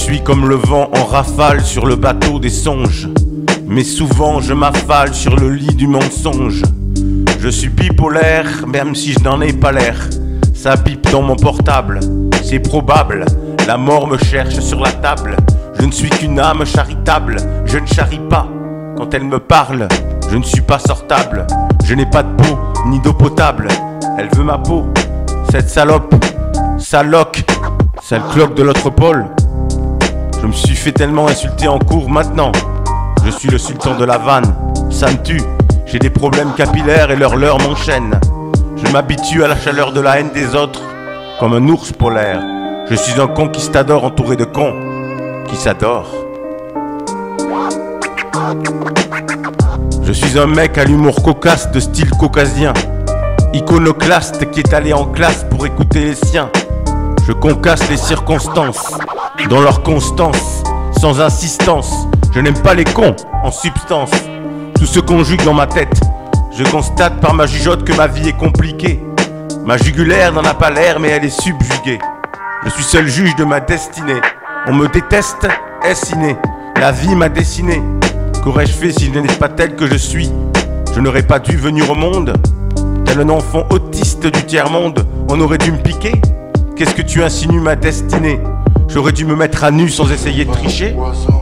suis comme le vent en rafale sur le bateau des songes. Mais souvent je m'affale sur le lit du mensonge. Je suis bipolaire, même si je n'en ai pas l'air. Ça pipe dans mon portable, c'est probable. La mort me cherche sur la table. Je ne suis qu'une âme charitable. Je ne charrie pas quand elle me parle. Je ne suis pas sortable. Je n'ai pas de peau, ni d'eau potable. Elle veut ma peau, cette salope. Saloc, sale cloque de l'autre pôle. Je me suis fait tellement insulter en cours maintenant. Je suis le sultan de la vanne, ça me tue. J'ai des problèmes capillaires et leur m'enchaîne. Je m'habitue à la chaleur de la haine des autres, comme un ours polaire. Je suis un conquistador entouré de cons qui s'adorent. Je suis un mec à l'humour cocasse de style caucasien, iconoclaste qui est allé en classe pour écouter les siens. Je concasse les circonstances dans leur constance, sans insistance. Je n'aime pas les cons en substance. Tout se conjugue dans ma tête. Je constate par ma jugeote que ma vie est compliquée. Ma jugulaire n'en a pas l'air mais elle est subjuguée. Je suis seul juge de ma destinée. On me déteste, est-ce inné? La vie m'a dessiné. Qu'aurais-je fait si je n'étais pas tel que je suis? Je n'aurais pas dû venir au monde. Tel un enfant autiste du tiers-monde, on aurait dû me piquer. Qu'est-ce que tu insinues ma destinée? J'aurais dû me mettre à nu sans essayer de tricher.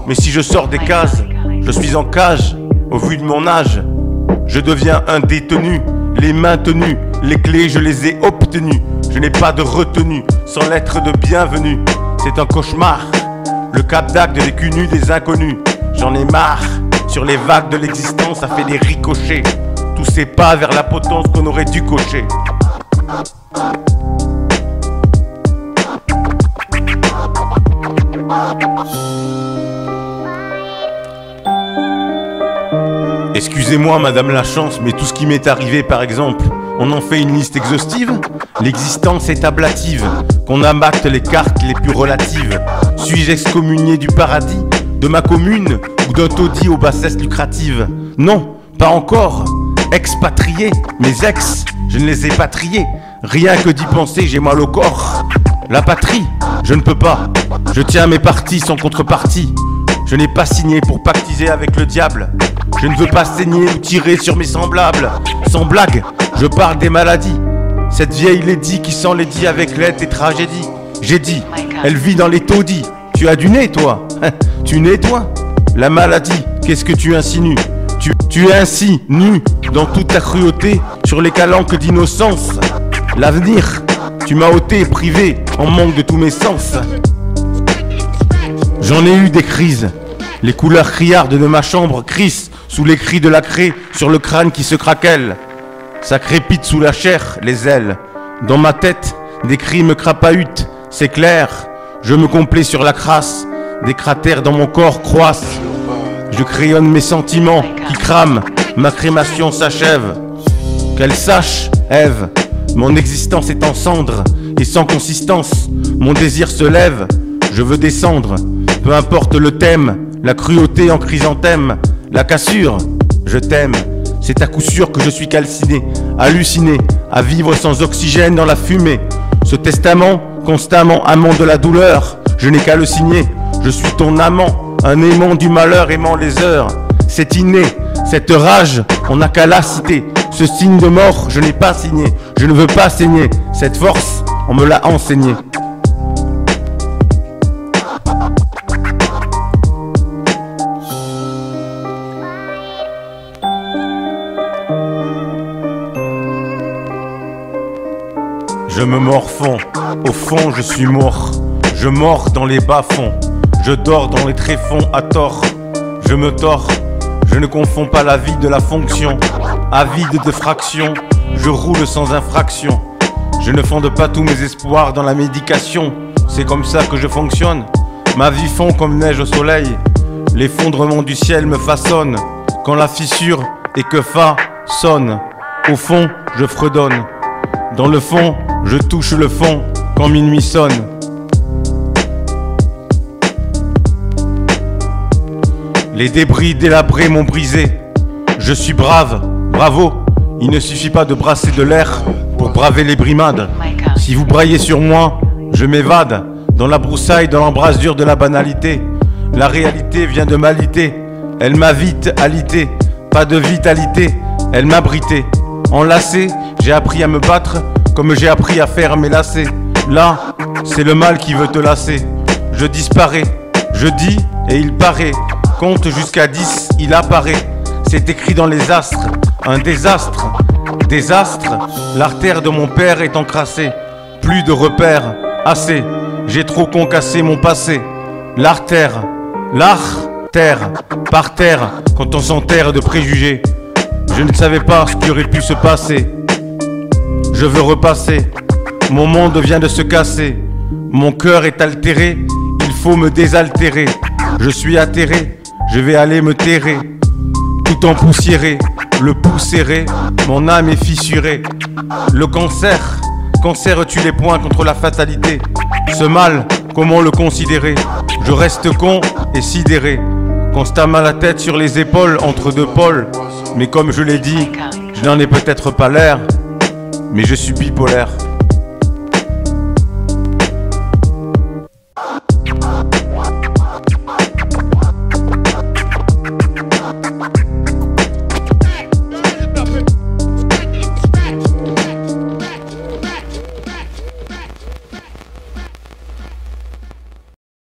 Mais si je sors des cases, je suis en cage. Au vu de mon âge, je deviens un détenu. Les mains tenues, les clés je les ai obtenues. Je n'ai pas de retenue, sans lettre de bienvenue. C'est un cauchemar, le cap d'acte des vécus nus des inconnus. J'en ai marre, sur les vagues de l'existence ça fait des ricochets. Tous ces pas vers la potence qu'on aurait dû cocher. Excusez-moi madame la chance, mais tout ce qui m'est arrivé par exemple, on en fait une liste exhaustive? L'existence est ablative, qu'on abatte les cartes les plus relatives. Suis-je excommunié du paradis, de ma commune, ou d'un taudis aux bassesses lucratives? Non, pas encore. Expatrié, mes ex, je ne les ai pas triés. Rien que d'y penser, j'ai mal au corps. La patrie, je ne peux pas. Je tiens mes partis sans contrepartie. Je n'ai pas signé pour pactiser avec le diable. Je ne veux pas saigner ou tirer sur mes semblables. Sans blague, je parle des maladies. Cette vieille lady qui s'enlaidit avec l'aide des tragédies. J'ai dit, elle vit dans les taudis. Tu as du nez toi? Tu nais toi? La maladie, qu'est-ce que tu insinues? Tu es ainsi, nu, dans toute ta cruauté, sur les calanques d'innocence. L'avenir, tu m'as ôté et privé, en manque de tous mes sens. J'en ai eu des crises. Les couleurs criardes de ma chambre crissent sous les cris de la craie sur le crâne qui se craquelle. Ça crépite sous la chair, les ailes. Dans ma tête, des cris me crapahutent, c'est clair. Je me complais sur la crasse, des cratères dans mon corps croissent. Je crayonne mes sentiments qui crament, ma crémation s'achève. Qu'elle sache, Ève, mon existence est en cendres et sans consistance. Mon désir se lève, je veux descendre. Peu importe le thème, la cruauté en chrysanthème, la cassure, je t'aime. C'est à coup sûr que je suis calciné, halluciné, à vivre sans oxygène dans la fumée. Ce testament, constamment amant de la douleur, je n'ai qu'à le signer. Je suis ton amant, un aimant du malheur aimant les heures. C'est inné, cette rage, on n'a qu'à la citer. Ce signe de mort, je n'ai pas signé. Je ne veux pas saigner, cette force, on me l'a enseignée. Je me morfonds, au fond je suis mort. Je mords dans les bas-fonds. Je dors dans les tréfonds à tort. Je me tords, je ne confonds pas la vie de la fonction. Avide de fractions, je roule sans infraction. Je ne fonde pas tous mes espoirs dans la médication. C'est comme ça que je fonctionne. Ma vie fond comme neige au soleil. L'effondrement du ciel me façonne. Quand la fissure et que fa sonne. Au fond, je fredonne. Dans le fond, je touche le fond quand minuit sonne. Les débris délabrés m'ont brisé. Je suis brave, bravo. Il ne suffit pas de brasser de l'air pour braver les brimades. Si vous braillez sur moi, je m'évade. Dans la broussaille, dans l'embrasure de la banalité, la réalité vient de m'aliter. Elle m'a vite alité, pas de vitalité, elle m'a brité. Enlacé, j'ai appris à me battre comme j'ai appris à faire mes lacets. Là, c'est le mal qui veut te lasser. Je disparais, je dis et il paraît. Compte jusqu'à 10, il apparaît. C'est écrit dans les astres, un désastre. Désastre, l'artère de mon père est encrassée. Plus de repères, assez. J'ai trop concassé mon passé. L'artère, par terre, quand on s'enterre de préjugés. Je ne savais pas ce qui aurait pu se passer. Je veux repasser. Mon monde vient de se casser. Mon cœur est altéré. Il faut me désaltérer. Je suis atterré. Je vais aller me terrer. Tout empoussiéré, le pouls serré. Mon âme est fissurée. Le cancer tue les poings contre la fatalité. Ce mal, comment le considérer? Je reste con et sidéré. Constat mal la tête sur les épaules entre deux pôles. Mais comme je l'ai dit, je n'en ai peut-être pas l'air, mais je suis bipolaire.